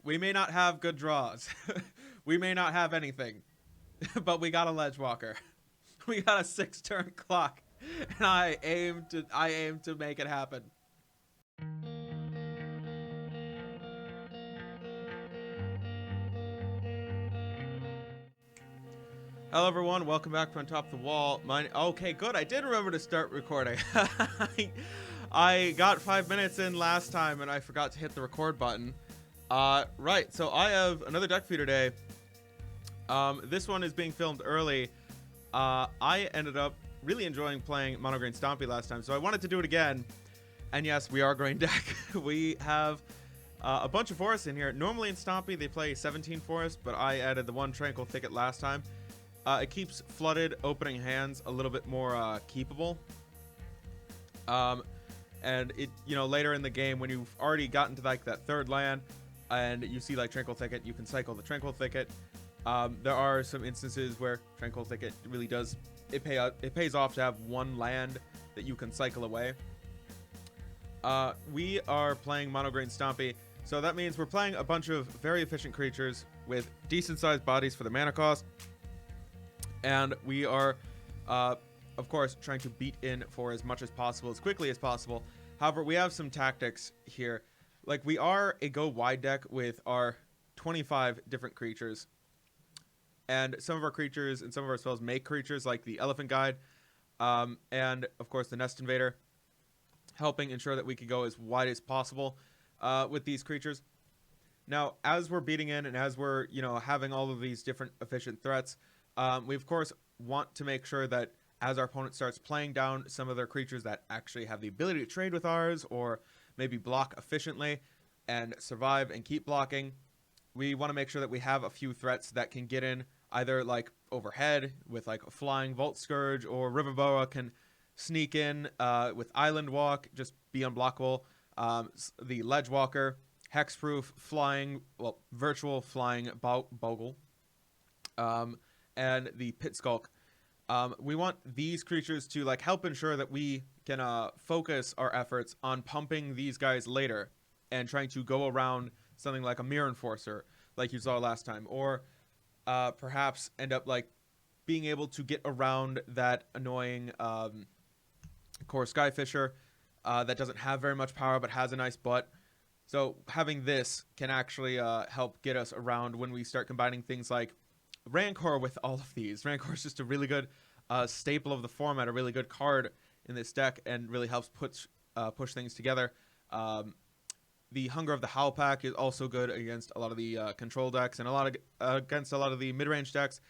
We may not have good draws. We may not have anything. But we got a ledge walker. We got a 6-turn clock. And I aim to make it happen. Hello everyone, welcome back from Top of the Wall. Okay, good. I did remember to start recording. I got 5 minutes in last time and I forgot to hit the record button. Right, so I have another deck for you today. This one is being filmed early. I ended up really enjoying playing Mono Green Stompy last time, so I wanted to do it again. And yes, we are green deck. We have a bunch of forests in here. Normally in Stompy they play 17 forests, but I added the one Tranquil Thicket last time. It keeps flooded opening hands a little bit more keepable. And it, later in the game when you've already gotten to like that third land and you see like Tranquil Thicket, you can cycle the Tranquil Thicket. There are some instances where Tranquil Thicket really does, it pays off to have one land that you can cycle away. We are playing Mono Green Stompy, so that means we're playing a bunch of very efficient creatures with decent sized bodies for the mana cost. And we are, of course, trying to beat in for as much as possible, as quickly as possible. However, we have some tactics here. Like, we are a go wide deck with our 25 different creatures. And some of our creatures and some of our spells make creatures like the Elephant Guide. And, of course, the Nest Invader, helping ensure that we can go as wide as possible with these creatures. Now, as we're beating in and as we're, having all of these different efficient threats, we, of course, want to make sure that as our opponent starts playing down some of their creatures that actually have the ability to trade with ours or maybe block efficiently and survive and keep blocking, we want to make sure that we have a few threats that can get in either like overhead with like a flying Vault Scourge, or Riverboa can sneak in with Island Walk, just be unblockable. The Ledge Walker, Hexproof, flying, virtual flying Bogle. And the Pit Skulk. We want these creatures to like help ensure that we can focus our efforts on pumping these guys later and trying to go around something like a Mirror Enforcer, like you saw last time, or perhaps end up like being able to get around that annoying Core Skyfisher that doesn't have very much power but has a nice butt. So having this can actually help get us around when we start combining things like Rancor with all of these. Rancor is just a really good staple of the format, a really good card in this deck, and really helps push things together. The Hunger of the Howl Pack is also good against a lot of the control decks and against a lot of the mid-range decks.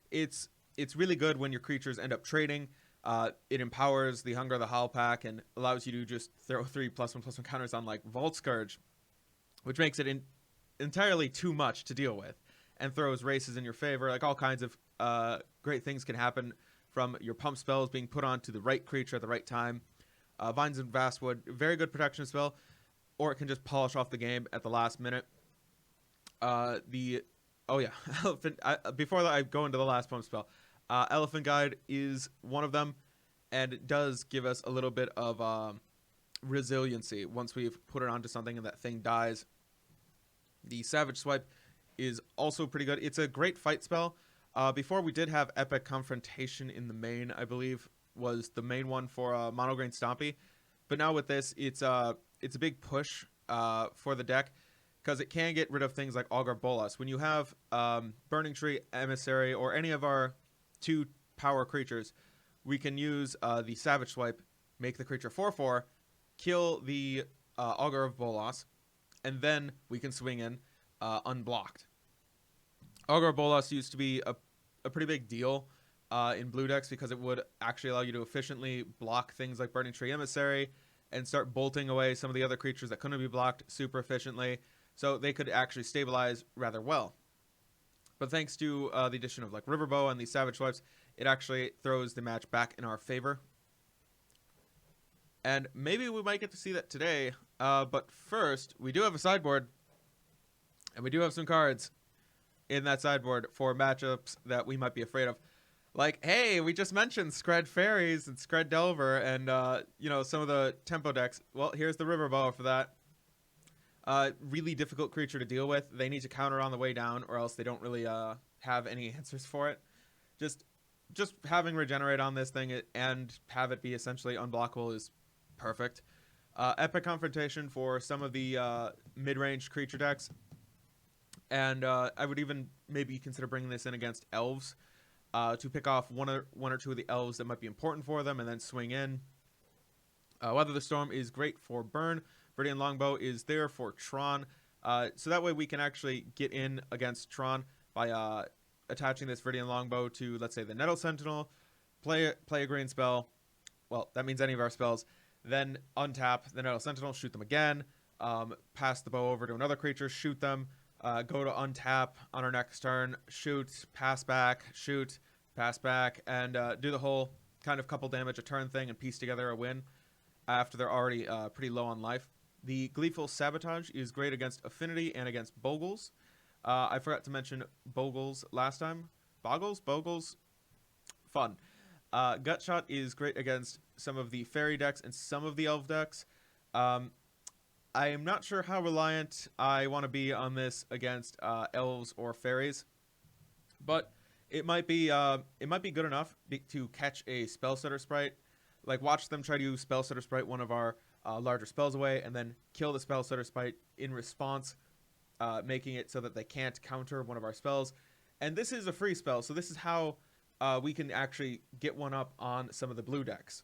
It's really good when your creatures end up trading. It empowers the Hunger of the Howl Pack and allows you to just throw 3+1/+1 counters on like Vault Scourge, which makes it entirely too much to deal with, and throws races in your favor. Like all kinds of great things can happen from your pump spells being put onto the right creature at the right time. Vines and Vastwood, very good protection spell, or it can just polish off the game at the last minute. Elephant. Before I go into the last pump spell, Elephant Guide is one of them, and it does give us a little bit of resiliency once we've put it onto something and that thing dies. The Savage Swipe is also pretty good. It's a great fight spell. Before we did have Epic Confrontation in the main, I believe was the main one for Mono Green Stompy. But now with this, it's a big push for the deck because it can get rid of things like Augur Bolas. When you have Burning Tree, Emissary, or any of our 2 power creatures, we can use the Savage Swipe, make the creature 4/4, kill the Augur of Bolas, and then we can swing in unblocked. Augur Bolas used to be a pretty big deal in blue decks because it would actually allow you to efficiently block things like Burning Tree Emissary and start bolting away some of the other creatures that couldn't be blocked super efficiently, so they could actually stabilize rather well. But thanks to the addition of like Riverboa and these Savage Swipes, it actually throws the match back in our favor. And maybe we might get to see that today, but first, we do have a sideboard. And we do have some cards in that sideboard for matchups that we might be afraid of. Like, hey, we just mentioned Skred Fairies and Skred Delver and, some of the tempo decks. Well, here's the Riverboa for that. Really difficult creature to deal with. They need to counter on the way down, or else they don't really have any answers for it. Just having regenerate on this thing and have it be essentially unblockable is perfect. Epic Confrontation for some of the mid-range creature decks, and I would even maybe consider bringing this in against elves to pick off one or two of the elves that might be important for them, and then swing in. Weather the Storm is great for burn. Viridian Longbow is there for Tron, so that way we can actually get in against Tron by attaching this Viridian Longbow to, let's say, the Nettle Sentinel, play a green spell. Well, that means any of our spells. Then untap the Nettle Sentinel, shoot them again, pass the bow over to another creature, shoot them, go to untap on our next turn, shoot, pass back, shoot, pass back, and do the whole kind of couple damage a turn thing and piece together a win after they're already pretty low on life. The Gleeful Sabotage is great against Affinity and against Bogles. I forgot to mention Bogles last time. Bogles? Fun. Gutshot is great against some of the fairy decks and some of the elf decks. I am not sure how reliant I want to be on this against elves or fairies, but it might be good enough to catch a Spellstutter Sprite. Like, watch them try to Spellstutter Sprite one of our larger spells away, and then kill the Spellstutter Sprite in response, making it so that they can't counter one of our spells. And this is a free spell, so this is how we can actually get one up on some of the blue decks.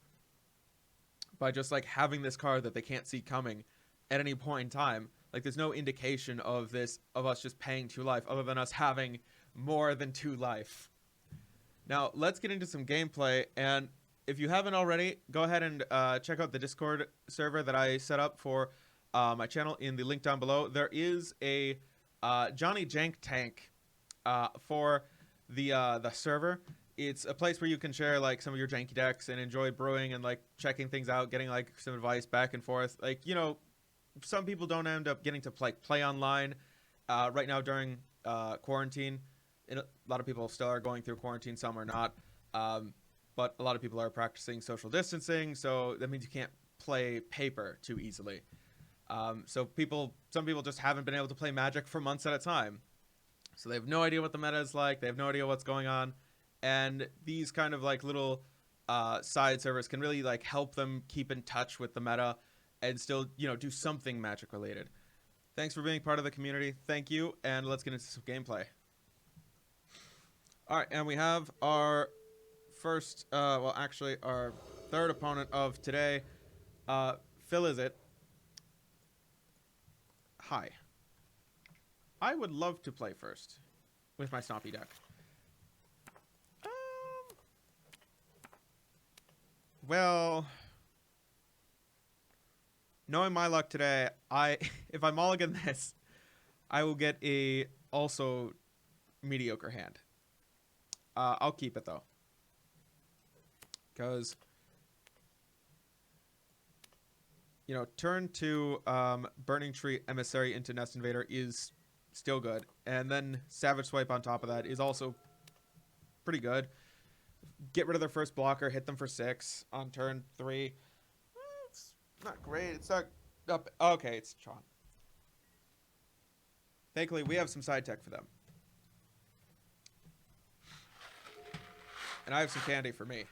By just, like, having this card that they can't see coming at any point in time. Like, there's no indication of us just paying 2 life, other than us having more than 2 life. Now, let's get into some gameplay, and if you haven't already, go ahead and check out the Discord server that I set up for my channel in the link down below. There is a Johnny Jank tank for the server. It's a place where you can share, like, some of your janky decks and enjoy brewing and, like, checking things out, getting, like, some advice back and forth. Like, you know, some people don't end up getting to play online right now during quarantine. And a lot of people still are going through quarantine, some are not. But a lot of people are practicing social distancing, so that means you can't play paper too easily. So some people just haven't been able to play Magic for months at a time. So they have no idea what the meta is like. They have no idea what's going on. And these kind of, like, little side servers can really, like, help them keep in touch with the meta and still, you know, do something Magic related. Thanks for being part of the community. Thank you. And let's get into some gameplay. All right. And we have our first, our third opponent of today. Phil, is it? Hi. I would love to play first with my Stompy deck. Well, knowing my luck today, if I mulligan this, I will get a also mediocre hand. I'll keep it, though. Because, you know, turn 2 Burning Tree Emissary into Nest Invader is still good. And then Savage Swipe on top of that is also pretty good. Get rid of their first blocker, hit them for 6 on turn 3. It's not great. It's not up. Okay, it's Tron. Thankfully, we have some side tech for them. And I have some candy for me.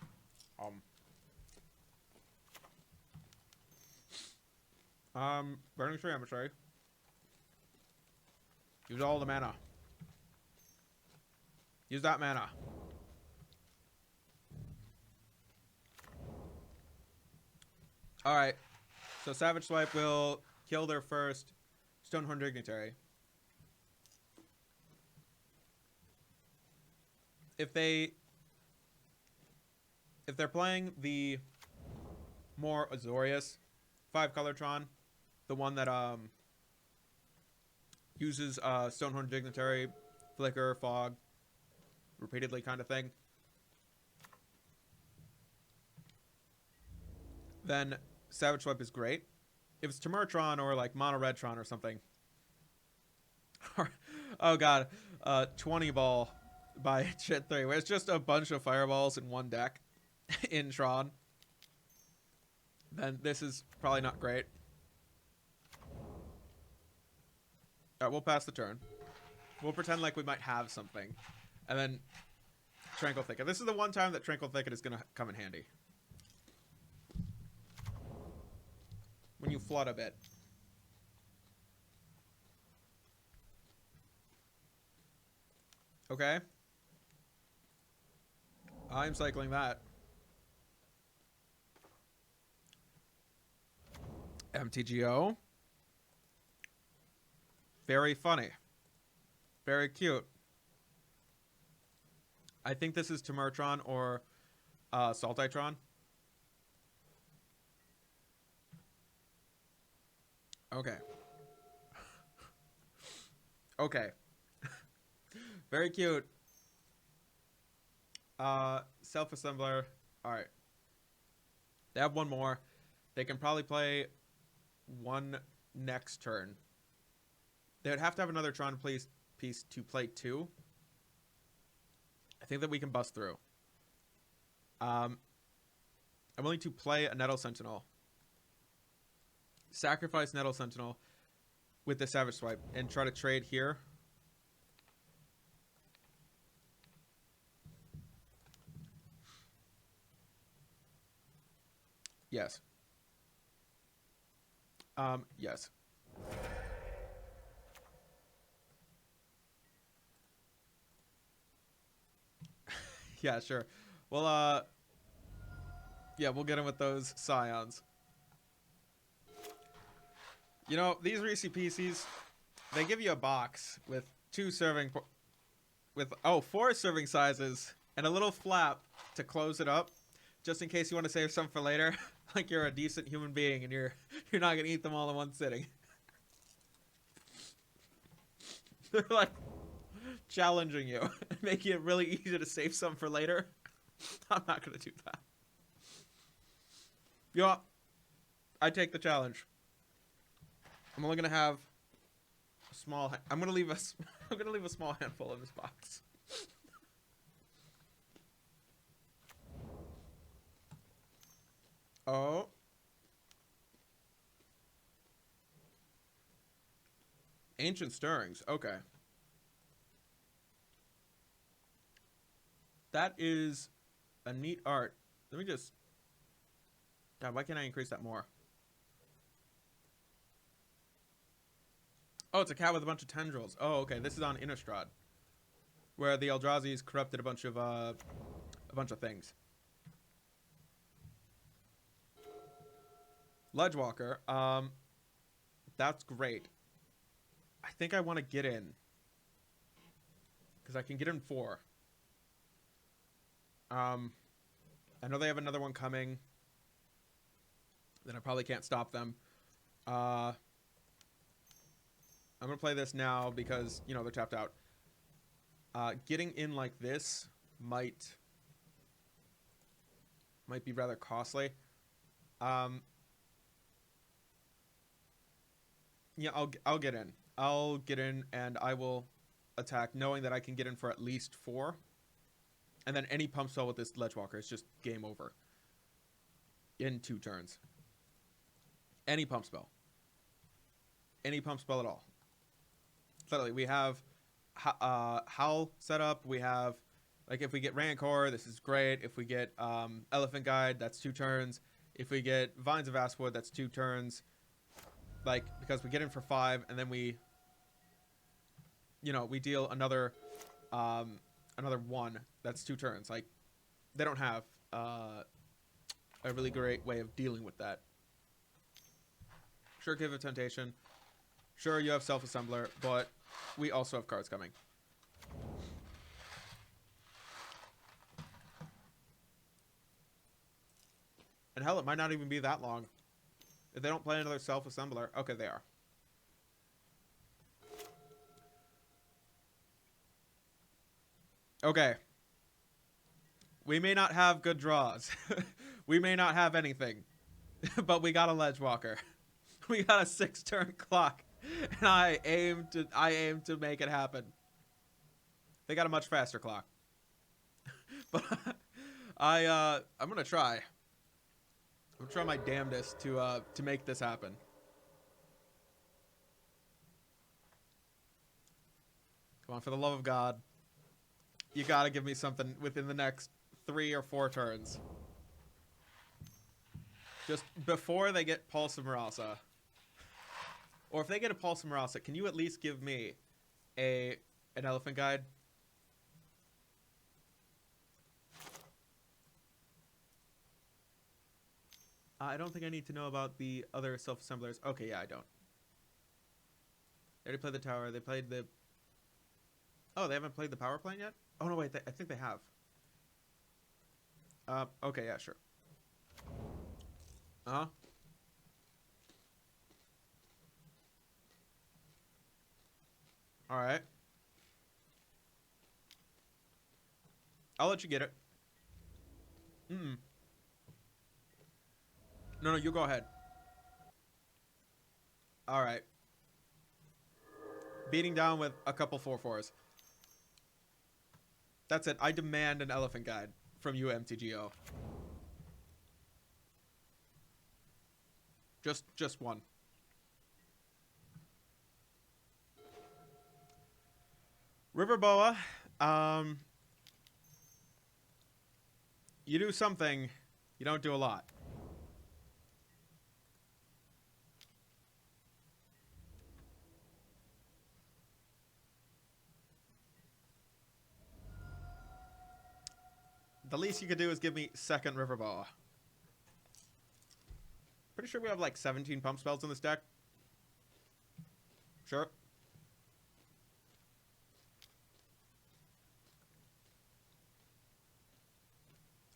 Burning Tree Emissary. Use all the mana. Use that mana. Alright. So Savage Swipe will kill their first Stonehorn Dignitary. If they're playing the more Azorius 5-color Tron, the one that uses Stonehorn Dignitary, Flicker, Fog, repeatedly kind of thing, then Savage Swipe is great. If it's Temurtron or like Mono Red Tron or something, oh god, 20 ball by Chit 3, where it's just a bunch of fireballs in one deck in Tron, then this is probably not great. Alright, we'll pass the turn. We'll pretend like we might have something. And then Tranquil Thicket. This is the one time that Tranquil Thicket is going to come in handy. When you flood a bit. Okay. I'm cycling that. MTGO. Very funny. Very cute. I think this is Timurtron or Saltitron. Okay. Okay. Very cute. Self-assembler. Alright. They have one more. They can probably play one next turn. They would have to have another Tron piece to play two. I think that we can bust through. I'm willing to play a Nettle Sentinel. Sacrifice Nettle Sentinel with the Savage Swipe and try to trade here. Yes. Yes. Yeah, sure. Well, yeah, we'll get him with those Scions. You know, these Reese PCs, they give you a box with four serving sizes and a little flap to close it up, just in case you want to save some for later. Like you're a decent human being and you're not gonna eat them all in one sitting. They're like challenging you, making it really easy to save some for later. I'm not gonna do that. You know what? I take the challenge. I'm only gonna have a small. I'm gonna leave a small handful in this box. Oh. Ancient Stirrings. Okay. That is a neat art. Let me just... God, why can't I increase that more? Oh, it's a cat with a bunch of tendrils. Oh, okay. This is on Innistrad, where the Eldrazi's corrupted a bunch of things. Ledgewalker. That's great. I think I want to get in, because I can get in 4. I know they have another one coming. Then I probably can't stop them. I'm going to play this now because, you know, they're tapped out. Getting in like this might be rather costly. Yeah, I'll get in. I'll get in and I will attack knowing that I can get in for at least 4. And then any pump spell with this Ledgewalker is just game over. In 2 turns. Any pump spell. Any pump spell at all. Literally, we have Howl set up. We have, like, if we get Rancor, this is great. If we get Elephant Guide, that's 2 turns. If we get Vines of Aspwood, that's 2 turns. Like, because we get in for 5, and then we, you know, we deal another 1. That's 2 turns. Like, they don't have a really great way of dealing with that. Sure, Give of Temptation. Sure, you have Self-Assembler, but we also have cards coming. And hell, it might not even be that long. If they don't play another Self-Assembler. Okay, they are. Okay. We may not have good draws. We may not have anything. But we got a Ledgewalker. We got a 6-turn clock. And I aim to make it happen. They got a much faster clock. But I'm gonna try. I'm gonna try my damnedest to make this happen. Come on, for the love of God. You gotta give me something within the next 3 or 4 turns. Just before they get Pulse of Marasa. Or if they get a Pulse of Marasa, can you at least give me an Elephant Guide? I don't think I need to know about the other self-assemblers. Okay, yeah, I don't. They already played the tower. They played the... Oh, they haven't played the power plant yet? Oh, no, wait. I think they have. Okay, yeah, sure. Uh-huh. Alright. I'll let you get it. Mm-mm. No, you go ahead. Alright. Beating down with a couple 4/4s. That's it. I demand an Elephant Guide from you, MTGO. Just one. River Boa. You do something. You don't do a lot. The least you could do is give me second River Boa. Pretty sure we have like 17 pump spells in this deck. Sure.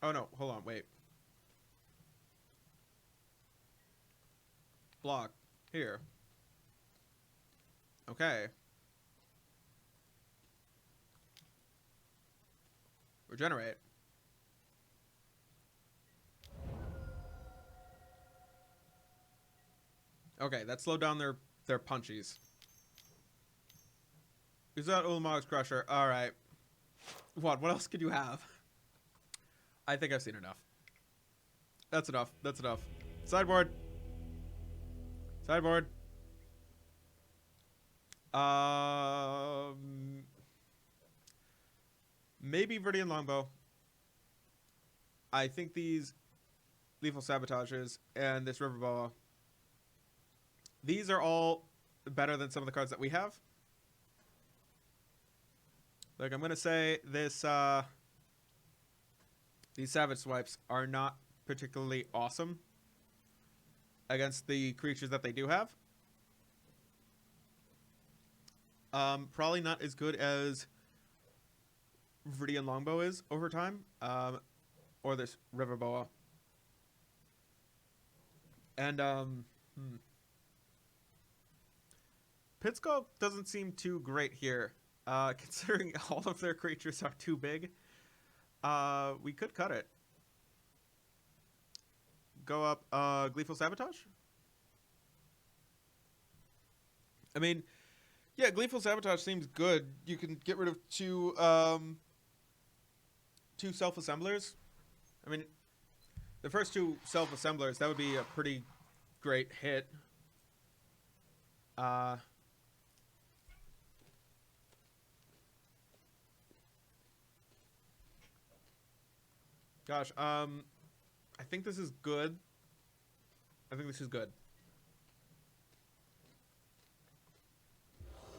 Oh no, hold on, wait. Block. Here. Okay. Regenerate. Okay, that slowed down their punchies. Is that Ulamog's Crusher? Alright. What else could you have? I think I've seen enough. That's enough. That's enough. Sideboard. Sideboard. Maybe Viridian Longbow. I think these Lethal Sabotages and this River Boa, these are all better than some of the cards that we have. Like, I'm going to say this, these Savage Swipes are not particularly awesome against the creatures that they do have. Probably not as good as Viridian Longbow is over time, or this River Boa. And, Pitskull doesn't seem too great here, considering all of their creatures are too big. We could cut it. Go up, Gleeful Sabotage? I mean, yeah, Gleeful Sabotage seems good. You can get rid of two self-assemblers. I mean, the first two self-assemblers, that would be a pretty great hit. Gosh, I think this is good. I think this is good.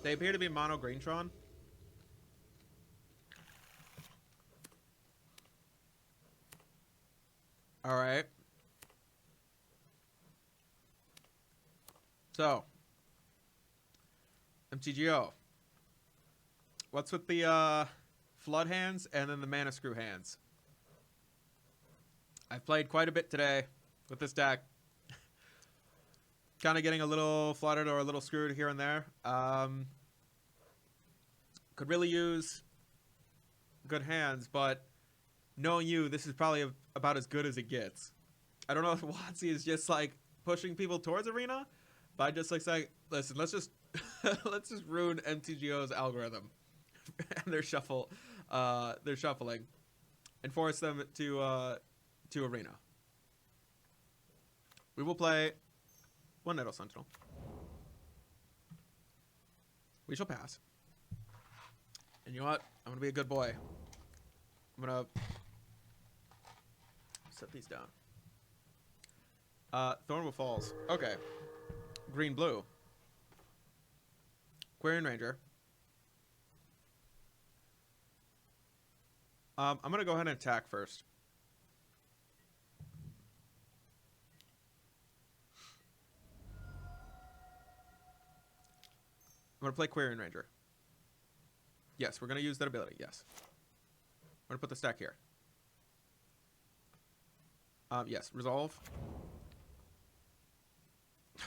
They appear to be mono Greentron. Alright. So. MTGO. What's with the Flood hands and then the Mana Screw hands? I've played quite a bit today with this deck. Kind of getting a little flooded or a little screwed here and there. Could really use good hands, but knowing you, this is probably about as good as it gets. I don't know if WotC is just like pushing people towards Arena, but I just like saying, listen, let's just let's just ruin MTGO's algorithm and their shuffling, and force them to Arena. We will play one Nettle Sentinel. We shall pass. And you know what? I'm gonna be a good boy. I'm gonna set these down. Thornwood Falls. Okay. Green blue. Quarian Ranger. I'm gonna go ahead and attack first. I'm gonna play Quarian Ranger. Yes, we're gonna use that ability. Yes. I'm gonna put the stack here. Yes, resolve.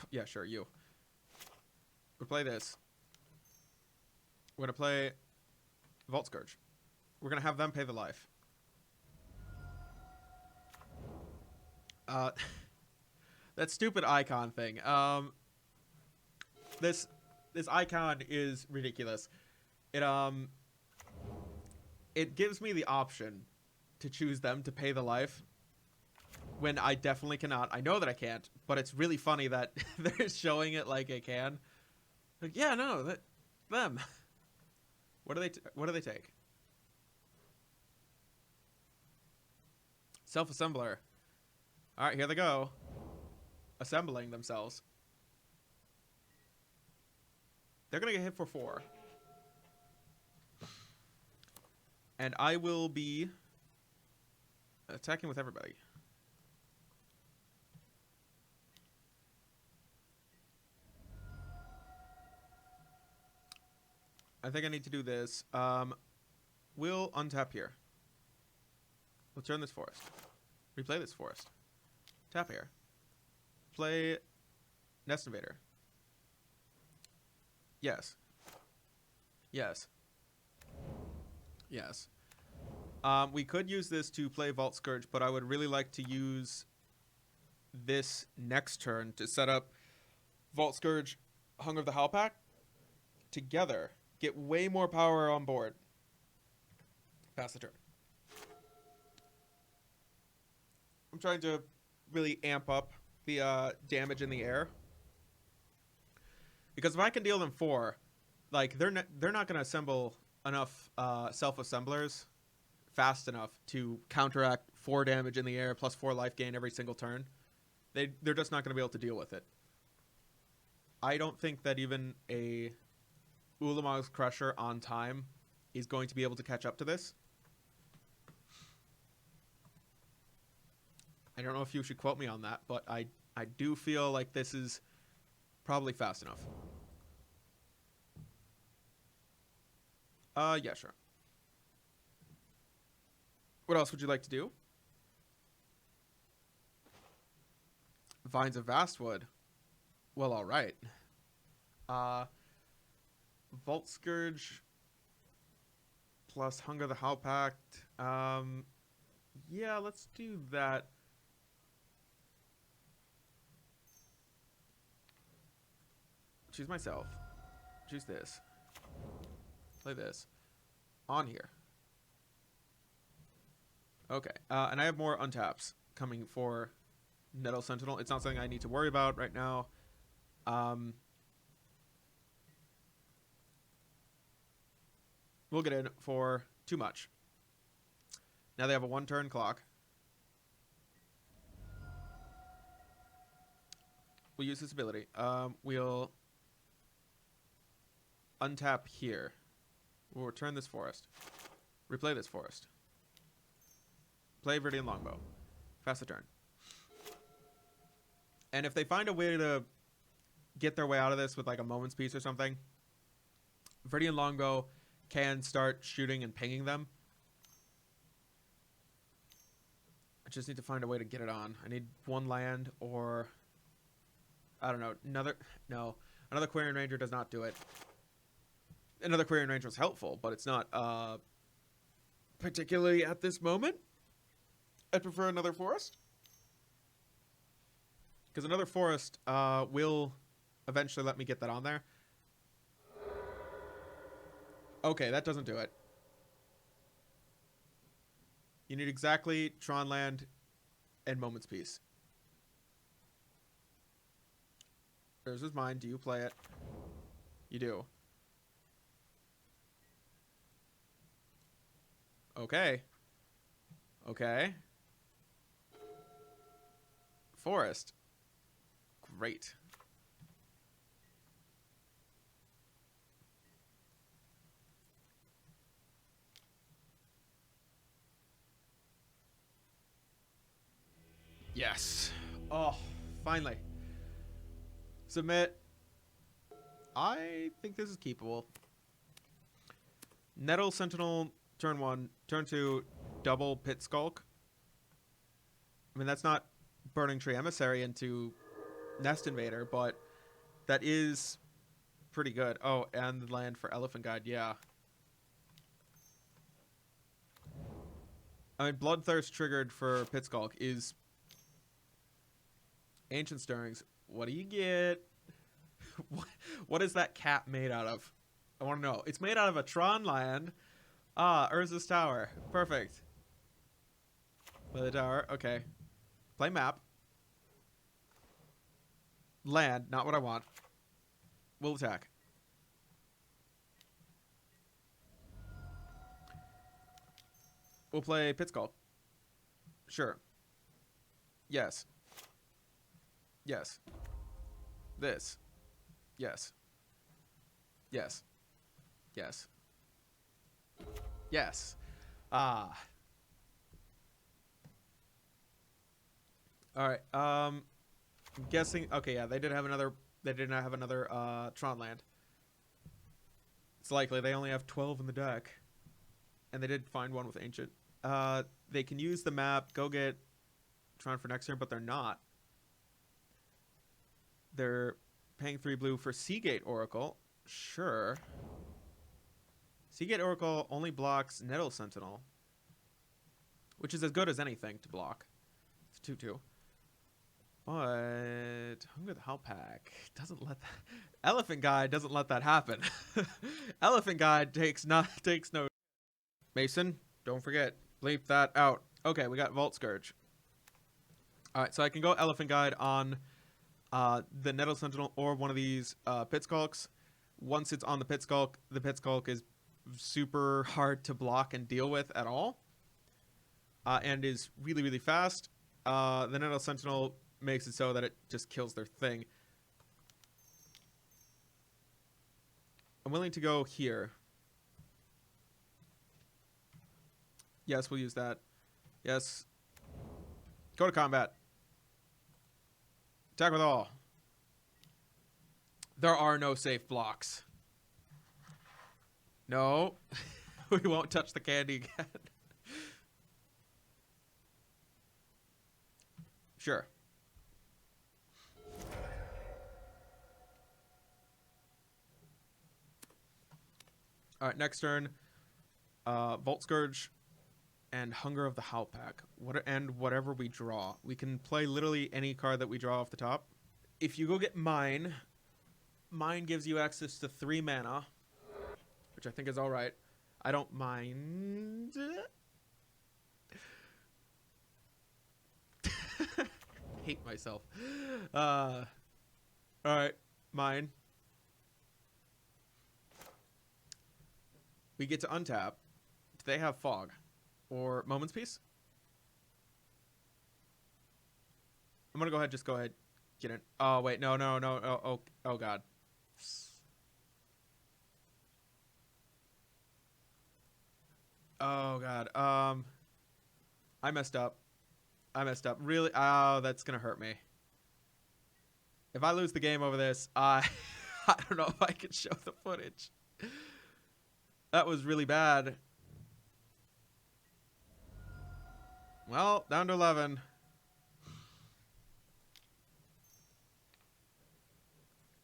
Yeah, sure, you. We'll play this. We're gonna play Vault Scourge. We're gonna have them pay the life. That stupid icon thing. This icon is ridiculous. It gives me the option to choose them to pay the life when I definitely cannot. I know that I can't, but it's really funny that they're showing it like I can. Like, yeah, no, them. What do they take? Self-assembler. All right, here they go. Assembling themselves. They're going to get hit for 4. And I will be attacking with everybody. I think I need to do this. We'll untap here. We'll turn this forest. Replay this forest. Tap here. Play Nest Invader. Yes. Yes. Yes. We could use this to play Vault Scourge, but I would really like to use this next turn to set up Vault Scourge, Hunger of the Howl Pack together. Get way more power on board. Pass the turn. I'm trying to really amp up the damage in the air. Because if I can deal them 4, like they're not going to assemble enough self-assemblers fast enough to counteract 4 damage in the air plus 4 life gain every single turn. They're just not going to be able to deal with it. I don't think that even a Ulamog's Crusher on time is going to be able to catch up to this. I don't know if you should quote me on that, but I do feel like this is probably fast enough. Yeah, sure. What else would you like to do? Vines of Vastwood. Well, all right. Vault Scourge plus Hunger the Howl Pact. Yeah, let's do that. Choose myself. Choose this. Play this. On here. Okay. And I have more untaps coming for Nettle Sentinel. It's not something I need to worry about right now. We'll get in for too much. Now they have a 1-turn clock. We'll use this ability. We'll untap here. We'll return this forest. Replay this forest. Play Viridian Longbow. Pass the turn. And if they find a way to get their way out of this with like a moment's peace or something, Viridian Longbow can start shooting and pinging them. I just need to find a way to get it on. I need 1 land or I don't know, another Quarian Ranger does not do it. Another Quarian Ranger is helpful, but it's not particularly at this moment. I'd prefer another forest. Because another forest will eventually let me get that on there. Okay, that doesn't do it. You need exactly Tron Land and Moment's Peace. Yours is mine. Do you play it? You do. Okay. Okay. Forest. Great. Yes. Oh, finally. Submit. I think this is keepable. Nettle Sentinel, turn 1. Turn 2, double Pit Skulk. I mean, that's not Burning Tree Emissary into Nest Invader, but that is pretty good. Oh, and land for Elephant Guide, yeah. I mean, Bloodthirst triggered for Pit Skulk is Ancient Stirrings. What do you get? What is that cap made out of? I want to know. It's made out of a Tron land. Ah, Urza's Tower. Perfect. Play the tower. Okay. Play map. Land. Not what I want. We'll attack. We'll play Pit Skull. Sure. Yes. Yes. This. Yes. Yes. Yes. Yes. Ah. All right. I'm guessing. Okay, yeah, they did have another. They did not have another Tron land. It's likely they only have 12 in the deck, and they did find one with Ancient. They can use the map. Go get Tron for next turn, but they're not. They're paying 3 blue for Seagate Oracle. Sure. Seagate Oracle only blocks Nettle Sentinel, which is as good as anything to block. It's 2/2. But Hunger the Howlpack doesn't let that. Elephant Guide doesn't let that happen. Elephant Guide takes no. Mason, don't forget, bleep that out. Okay, we got Vault Scourge. All right, so I can go Elephant Guide on the Nettle Sentinel or one of these Pit Skulks. Once it's on the Pit Skulk is super hard to block and deal with at all, and is really, really fast. The Nettle Sentinel makes it so that it just kills their thing. I'm willing to go here. Yes, we'll use that. Yes. Go to combat. Attack with all. There are no safe blocks. No. We won't touch the candy again. Sure. All right, next turn. Vault Scourge and Hunger of the Howlpack. And whatever we draw. We can play literally any card that we draw off the top. If you go get Mine gives you access to 3 mana, which I think is all right. I don't mind. Hate myself. All right, Mine. We get to untap. Do they have Fog or Moment's Peace? I'm gonna just go ahead, get in. Oh wait, no. Oh god. Oh god. I messed up. Really? Oh, that's gonna hurt me. If I lose the game over this, I don't know if I can show the footage. That was really bad. Well, down to 11.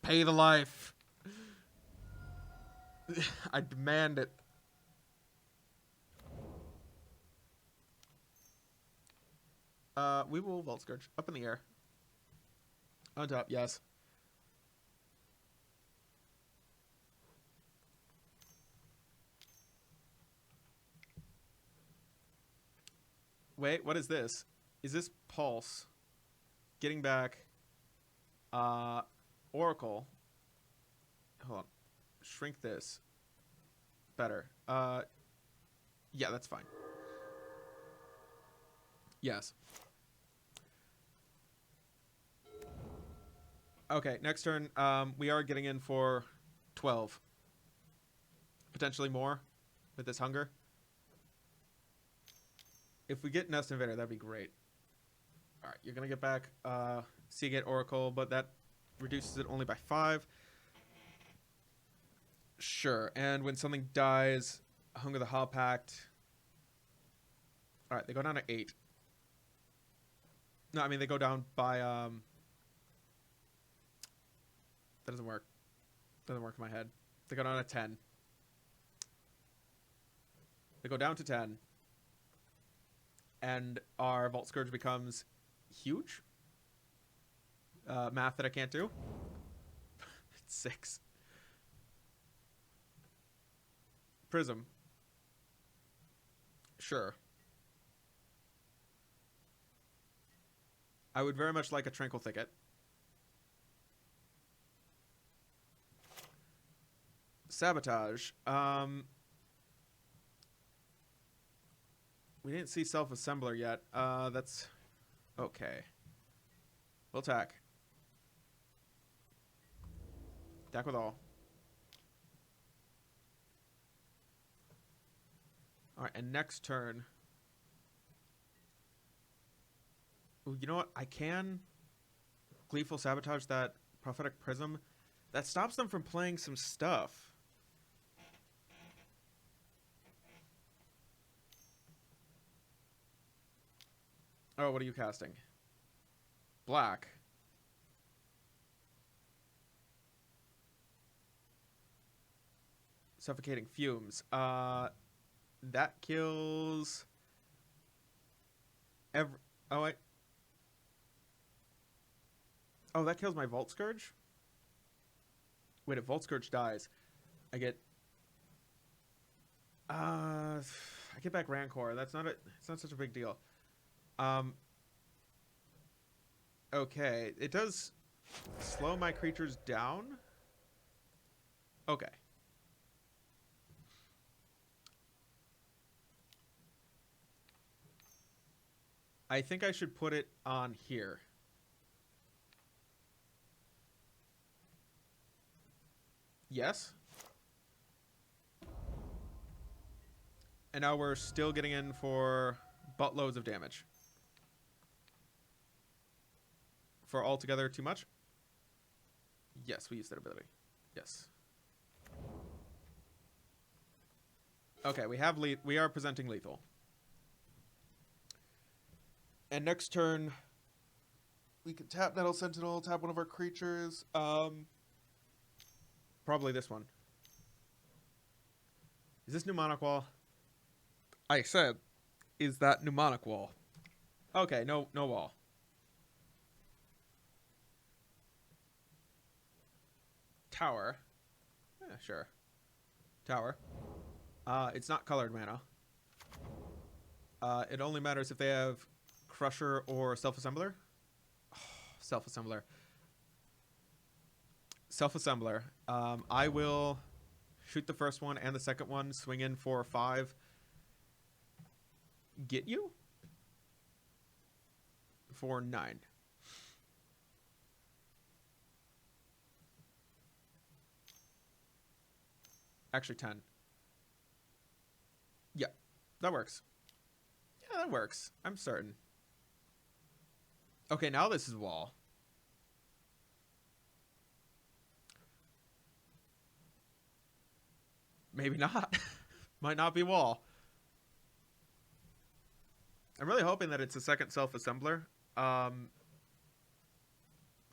Pay the life. I demand it. We will Vault Scourge. Up in the air. On top, yes. Wait, what is this? Is this Pulse? Getting back. Oracle. Hold on. Shrink this. Better. Yeah, that's fine. Yes. Okay, next turn, we are getting in for 12. Potentially more with this hunger. If we get Nest Invader, that'd be great. All right, you're going to get back Seagate Oracle, but that reduces it only by 5. Sure, and when something dies, Hunger the Haw Pact. All right, they go down to 8. No, I mean, they go down by... that doesn't work. Doesn't work in my head. They go down to 10. They go down to 10. And our Vault Scourge becomes huge. Math that I can't do. It's 6. Prism. Sure. I would very much like a Tranquil Thicket. Sabotage. We didn't see Self-Assembler yet. That's okay. We'll attack. Attack with all. Alright, and next turn... Ooh, you know what? I can Gleeful Sabotage that Prophetic Prism. That stops them from playing some stuff. Oh, what are you casting? Black. Suffocating Fumes. That kills... Oh, wait. Oh, that kills my Vault Scourge? Wait, if Vault Scourge dies, I get... I get back Rancor. It's not such a big deal. Okay. It does slow my creatures down? Okay. I think I should put it on here. Yes. And now we're still getting in for buttloads of damage. For altogether too much? Yes, we used that ability. Yes. Okay, we are presenting lethal. And next turn, we can tap Nettle Sentinel, tap one of our creatures. Probably this one. Is this Mnemonic Wall? I said, is that Mnemonic Wall? Okay, no wall. Tower. Yeah, sure. Tower. It's not colored mana. It only matters if they have Crusher or Self-Assembler. Oh, Self-Assembler. Self-Assembler. I will shoot the first one and the second one, swing in for 5. Get you? For 9. Actually, 10. Yeah, that works. Yeah, that works. I'm certain. Okay, now this is wall. Maybe not. Might not be wall. I'm really hoping that it's a second Self-Assembler.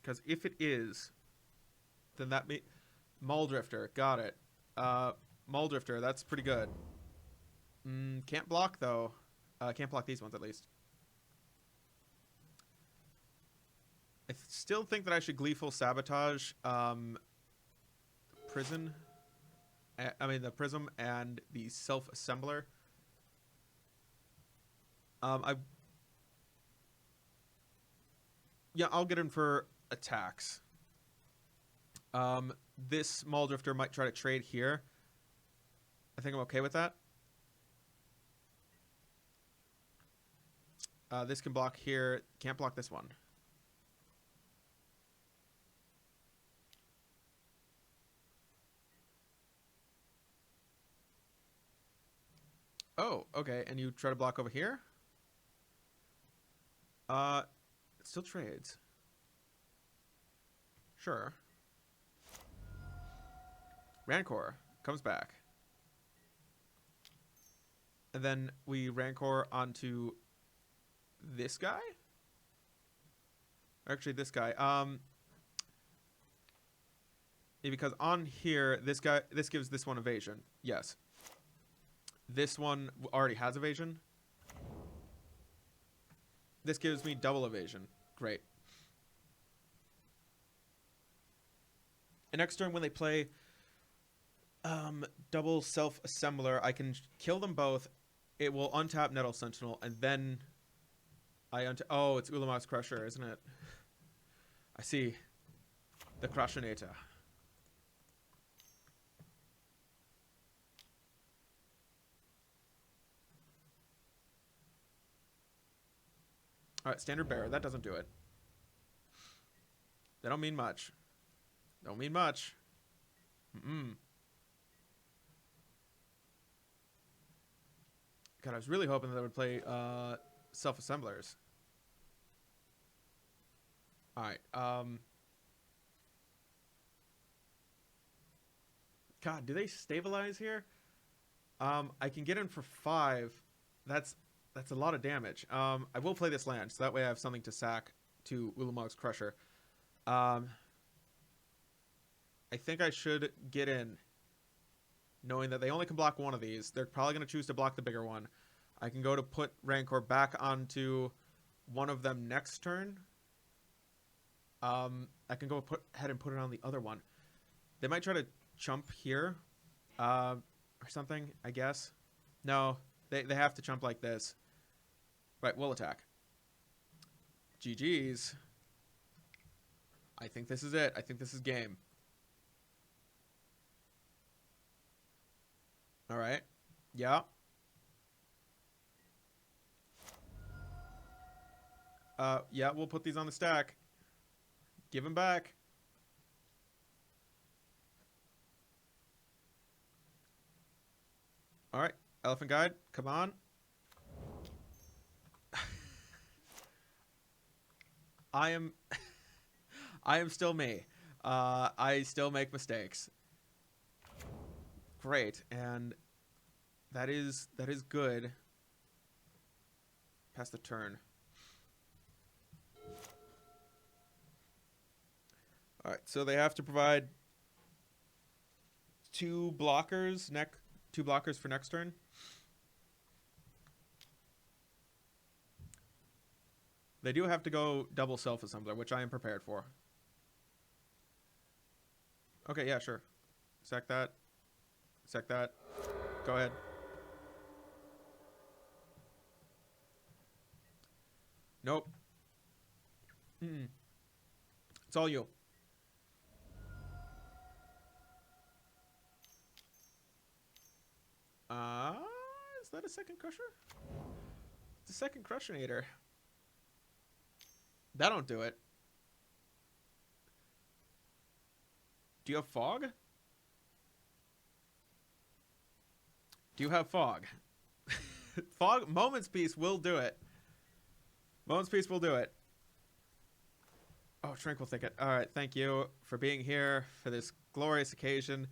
Because if it is, then that Muldrifter, got it. Muldrifter, that's pretty good. Can't block, though. Can't block these ones, at least. I still think that I should Gleeful Sabotage Prison. I mean, the Prism and the Self-Assembler. Yeah, I'll get in for attacks. This Muldrifter might try to trade here. I think I'm okay with that. This can block here. Can't block this one. Oh, okay. And you try to block over here? It still trades. Sure. Rancor comes back. And then we Rancor onto this guy? Actually, this guy. Yeah, because on here, this gives this one evasion. Yes. This one already has evasion. This gives me double evasion. Great. And next turn, when they play double self-assembler, I can kill them both. It will untap Nettle Sentinel, and then I oh, it's Ulamog's Crusher, isn't it? I see. The Crushinator. Alright, Standard Bearer. That doesn't do it. They don't mean much. Don't mean much. Mm-mm. God, I was really hoping that they would play self-assemblers. Alright, God, do they stabilize here? I can get in for 5. That's a lot of damage. I will play this land, so that way I have something to sack to Ulamog's Crusher. I think I should get in, knowing that they only can block one of these. They're probably going to choose to block the bigger one. I can go to put Rancor back onto one of them next turn. I can go ahead and put it on the other one. They might try to chump here or something, I guess. No, they have to chump like this. Right, we'll attack. GG's. I think this is it. I think this is game. All right. Yeah. Yeah, we'll put these on the stack. Give them back. All right. Elephant Guide, come on. I am still me. I still make mistakes. Great, and that is good. Pass the turn. All right, so they have to provide two blockers for next turn. They do have to go double self-assembler, which I am prepared for. Okay, yeah, sure. Sack that. Sack that. Go ahead. Nope. It's all you. Is that a second crusher? It's a second crushinator. That don't do it. Do you have fog? Do you have fog? Fog, Moment's Peace will do it. Moment's Peace will do it. Oh, Tranquil Thicket. All right, thank you for being here for this glorious occasion.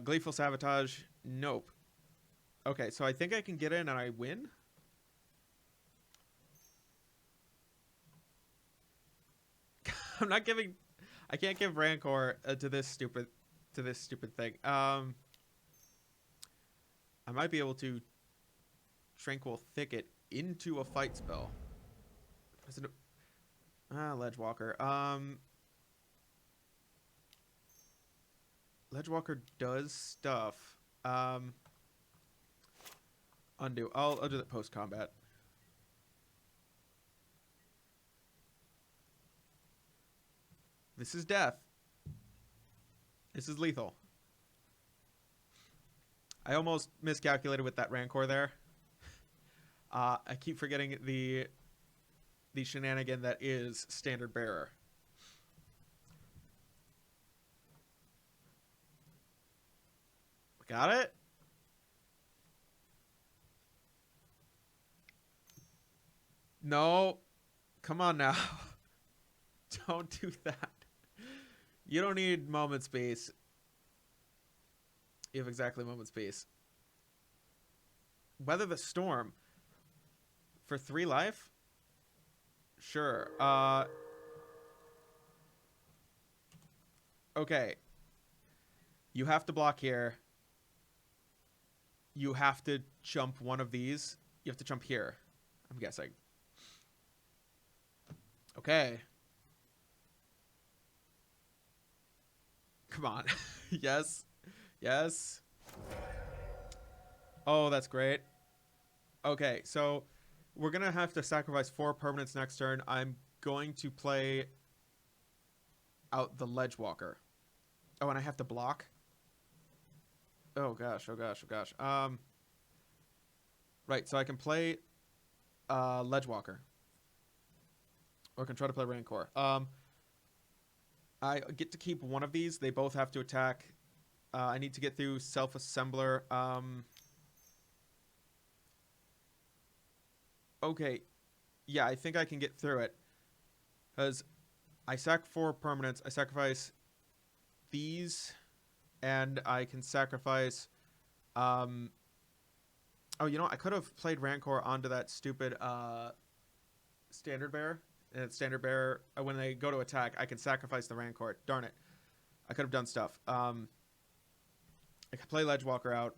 Gleeful Sabotage. Nope. Okay, so I think I can get in and I win. I'm not giving. I can't give Rancor to this stupid thing. I might be able to Tranquil Thicket into a fight spell. Is it Ledgewalker. Ledgewalker does stuff. Undo. I'll do that post combat. This is death. This is lethal. I almost miscalculated with that Rancor there. I keep forgetting the shenanigan that is Standard Bearer. Got it? No. Come on now. Don't do that. You don't need moment space. You have exactly moment space. Weather the Storm. For 3 life? Sure. Okay. You have to block here. You have to jump one of these. You have to jump here, I'm guessing. Okay. Come on. Yes. Yes. Oh, that's great. Okay, so we're going to have to sacrifice 4 permanents next turn. I'm going to play out the Ledge Walker. Oh, and I have to block? Oh, gosh. Oh, gosh. Oh, gosh. Right, so I can play Ledge Walker. Or I can try to play Rancor. I get to keep one of these. They both have to attack. I need to get through Self-Assembler. Okay. Yeah, I think I can get through it. Because I sack 4 permanents. I sacrifice these. And I can sacrifice... oh, you know what? I could have played Rancor onto that stupid Standard Bearer. And Standard Bearer, when they go to attack, I can sacrifice the Rancor. Darn it. I could have done stuff. I could play Ledge Walker out.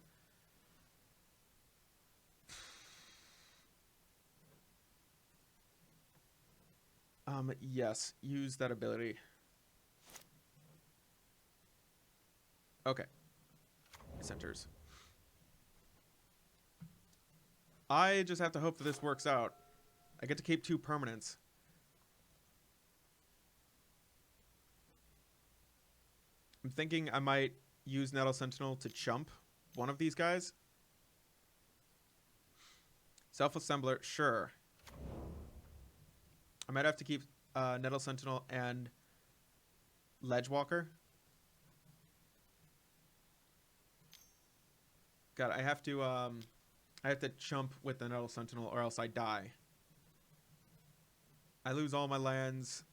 Yes. Use that ability. Okay. Centers. I just have to hope that this works out. I get to keep 2 permanents. I'm thinking I might use Nettle Sentinel to chump one of these guys. Self-Assembler, sure. I might have to keep Nettle Sentinel and Ledge Walker. God, I have to chump with the Nettle Sentinel or else I die. I lose all my lands.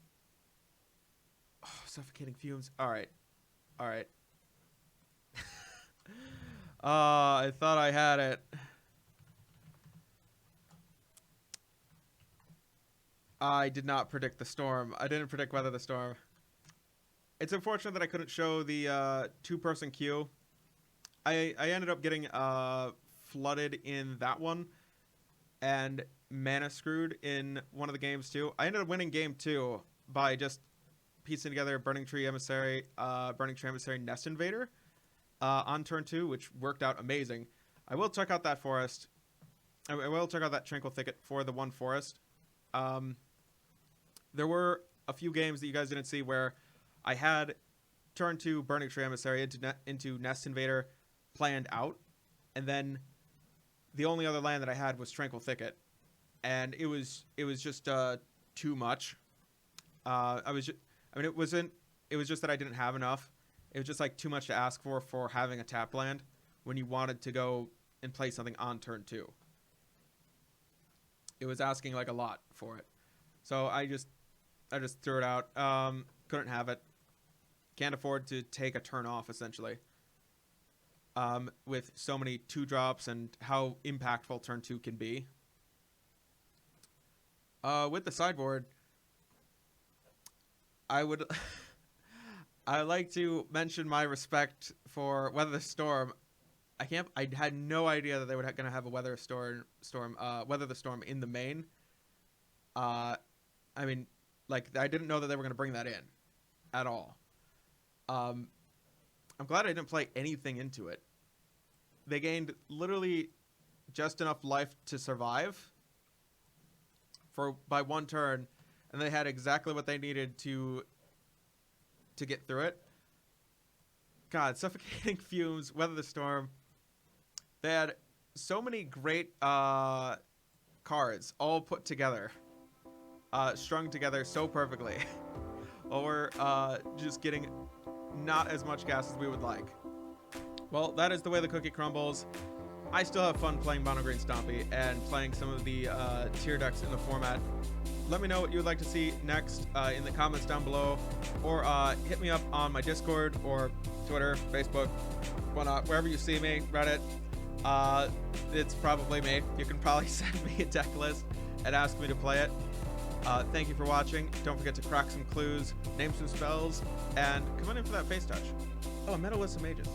Oh, suffocating fumes. All right. All right. I thought I had it. I did not predict the storm. I didn't predict Weather the Storm. It's unfortunate that I couldn't show the 2-person queue. I ended up getting flooded in that one and mana screwed in one of the games too. I ended up winning game 2 by just piecing together Burning Tree Emissary, Nest Invader on turn 2, which worked out amazing. I will check out that forest. I will check out that Tranquil Thicket for the 1 forest. There were a few games that you guys didn't see where I had turn 2 Burning Tree Emissary into Nest Invader planned out, and then the only other land that I had was Tranquil Thicket, and it was just too much. It was just that I didn't have enough. It was just like too much to ask for having a tap land when you wanted to go and play something on turn 2. It was asking like a lot for it. So I just threw it out. Couldn't have it. Can't afford to take a turn off, essentially. With so many 2-drops and how impactful turn 2 can be. With the sideboard, I would I like to mention my respect for Weather the Storm. I had no idea that they were going to have a Weather the Storm in the main. I mean, like, I didn't know that they were going to bring that in at all. I'm glad I didn't play anything into it. They gained literally just enough life to survive by 1 turn, and they had exactly what they needed to get through it. God, Suffocating Fumes, Weather the Storm. They had so many great cards all put together. strung together so perfectly. Or just getting not as much gas as we would like. Well, that is the way the cookie crumbles. I still have fun playing Mono Green Stompy and playing some of the tier decks in the format. Let me know what you would like to see next in the comments down below, or hit me up on my Discord or Twitter, Facebook, whatnot, wherever you see me, Reddit. It's probably me. You can probably send me a deck list and ask me to play it. Thank you for watching. Don't forget to crack some clues, name some spells, and come on in for that face touch. Oh, a Meta List of Mages.